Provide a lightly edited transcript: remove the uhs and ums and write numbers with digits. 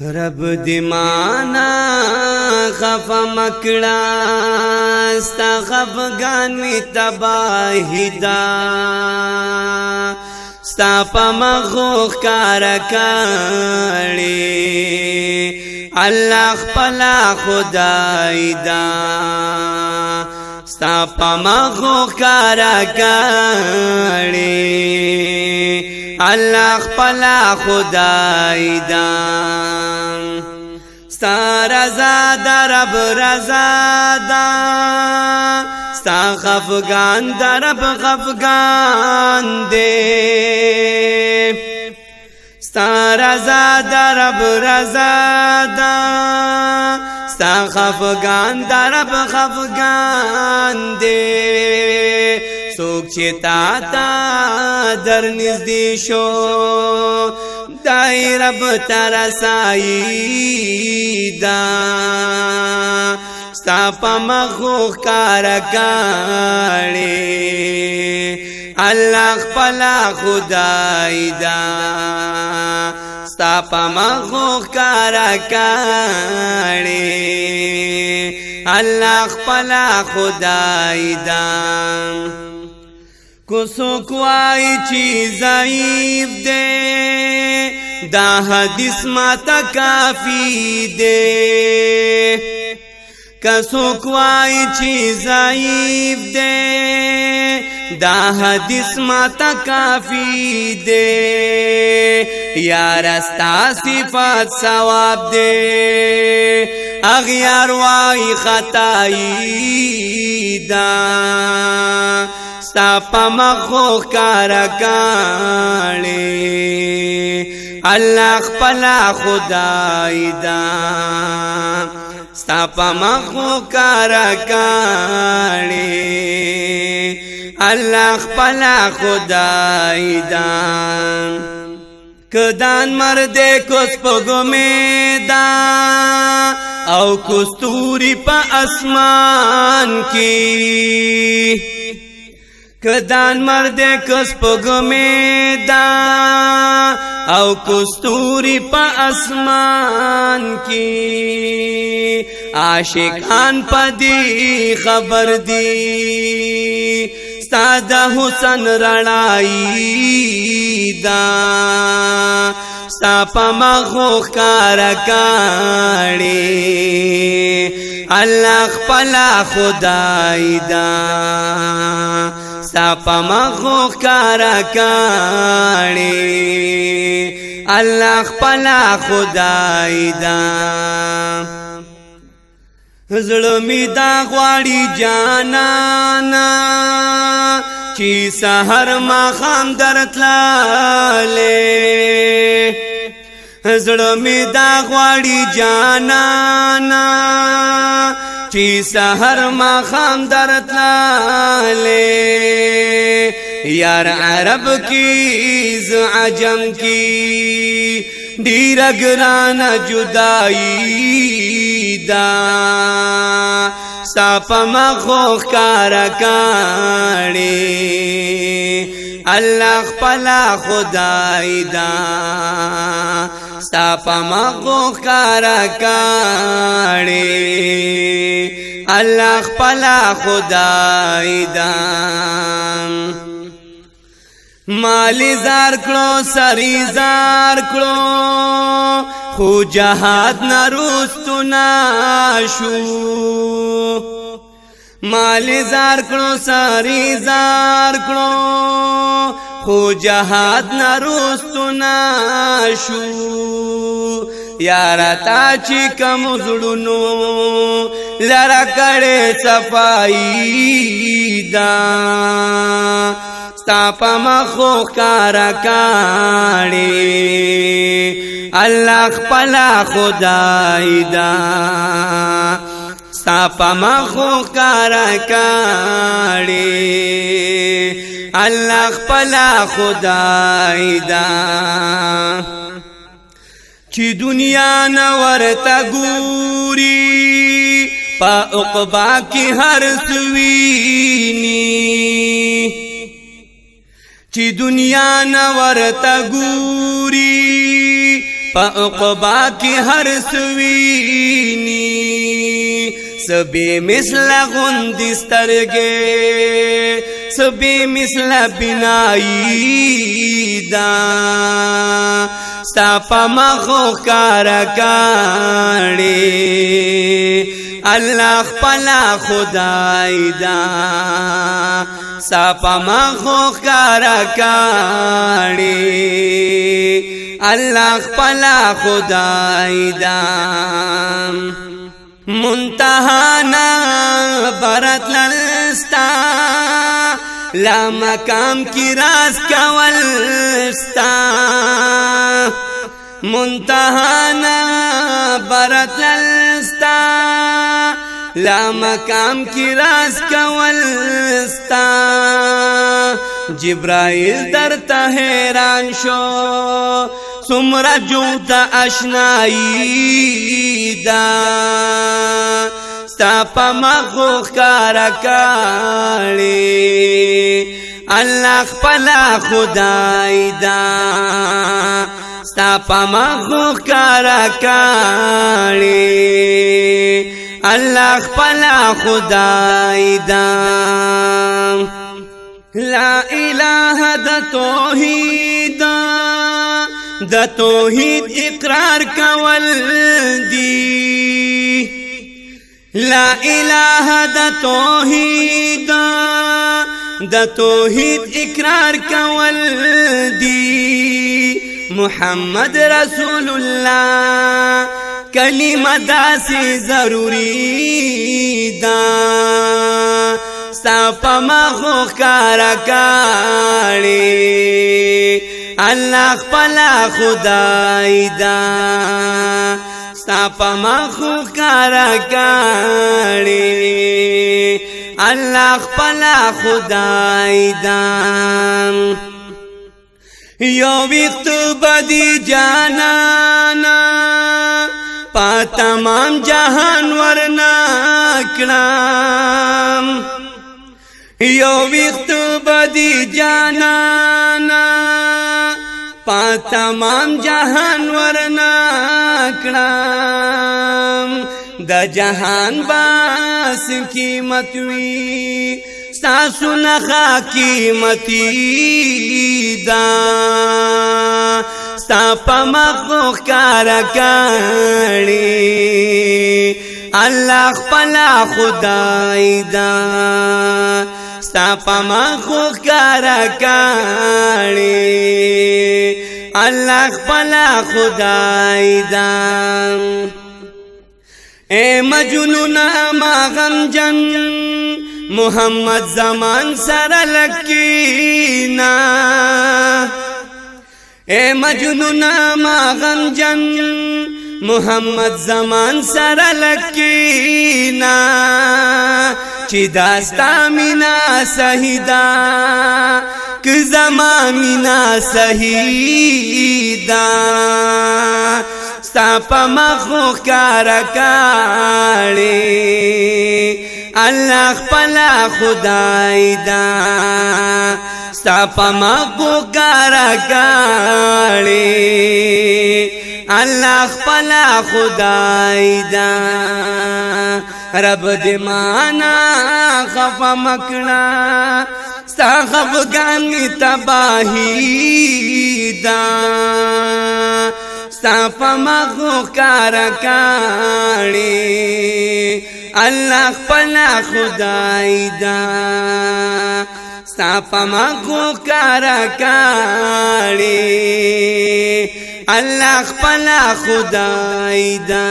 رب دی مانا خفا مکڑا ستا خفگان می تباہی دا ستا پا مخوخ کارکاڑی اللہ خپلا خدای دا ستا پا مخوخ کارکاڑی اللہ خپلا خدای دا ستا رضا دا رب رضا دا ستا خفگان دا رب خفگان دے ستا رضا دا رب رضا دا ستا خفگان دا رب خفگان دے سوک چه تا در نزدی شو دای رب ترسائی دا ستا پا مخوخ کارکاڑی اللہ خپلا خدای دا ستا پا مخوخ کارکاڑی اللہ خپلا خدای دا کوسو کوئی چیز ضعیف دے دا حدیث ماتا کافی دے کسو کوئی چیز ضعیف دے دا حدیث ماتا کافی دے یار استا صفات ثواب دے اغیار وائی خطائی دا ستا پا مخوخ کارکاڑی اللہ خپلا خدای دا ستا پا مخوخ کارکاڑی اللہ خپلا خدای دا کدان مردے کس پگو میں دا او کستوری پا اسمان کی کدان مردے کس پگو میں دا او کستوری پا اسمان کی عاشقان پا دی خبر دی ستا دا حسن رڑائی دا ستا پا مخوخ کارکاڑی اللہ خپلا خدای دا ستا پا مخوخ کارکاڑی اللہ خپلا خدای دا زړمی دا غواړي جانانا چې سحر ماښام درتلاله زړمی دا غواړي جانانا چې سحر ماښام درتلاله یار عرب کی ز عجم کی ډیر ګران جدائی دا ستا پا مخوخ کارکاڑی اللہ خپلا خدای دا ستا پا مخوخ کارکاڑی اللہ خپلا خدای دا مالی زار کلو سری زار کلو خو جہاد نروستو ناشو مالی زار کلو سری زار کلو خو جہاد نروستو ناشو یارا تا چی کم زڑنو لرا کڑے صفائی دا ستا پا مخوخ کارکاڑی اللہ خپلا خدای دا ستا پا مخوخ کارکاڑی اللہ خپلا خدای دا چی دنیا نورتا گوری پا عقبا کی ہر سوینی چې دنیا نورتا ګوري پا عقبا کی ہر سوینی سبی مثل غندسترگے سبی مثل بنائی دا ستا پا مخو کارکاڑی اللہ خپلا خدای دا ستا پا مخو کارکاڑی اللہ خپلا خدای دا منتہانا برت للستا لا مقام کی راز کولستا منتہانا برت للستا لا مقام کی راز کولستا جبرائیل در تا حیران شو سمرا جوتا اشنائی دا ستا پا مخوخ کارکاڑی اللہ خپلا خدای دا ستا پا مخوخ کارکاڑی اللہ خپلا خدای دا لا الہ دا توحید دا توحید اقرار کول دی لا الہ دا توحید دا توحید اقرار کول دی محمد رسول اللہ کلمہ دا سے ضروری دا ستا پا مخوخ کارکاڑی اللہ خپلا خدای دا ستا پا مخوخ کارکاڑی اللہ خپلا خدای دا یو وقت بدی جانانا پا تمام جہان ورناکڑام یو وقت بدی جانانا پا تمام جہان ورناکڑام دا جہان باس قیمتوی ساسو نخا قیمتی دا ستا پا مخوخ کارکاڑی اللہ خپلا خدای دا ستا پا مخوخ کارکاڑی اللہ خپلا خدای دا اے مجنون ما غمجن محمد زمان سر لکینا اے مجنون ما غمجن محمد زمان سر لکینا چی داستا مینا سہیدا کہ زمان مینا سہیدا ستا پا مخوخ کارکاڑی اللہ خپلا خدای دا ستا پا مخوخ کارکاڑی اللہ خپلا خدای دا رب دی مانا خفا مکڑا ستا خفگانی تباہی دا ستا پا مخوخ کارکاڑی اللہ خپلا خدای دا ستا پا مخوخ کارکاڑی اللہ خپلا خدای دا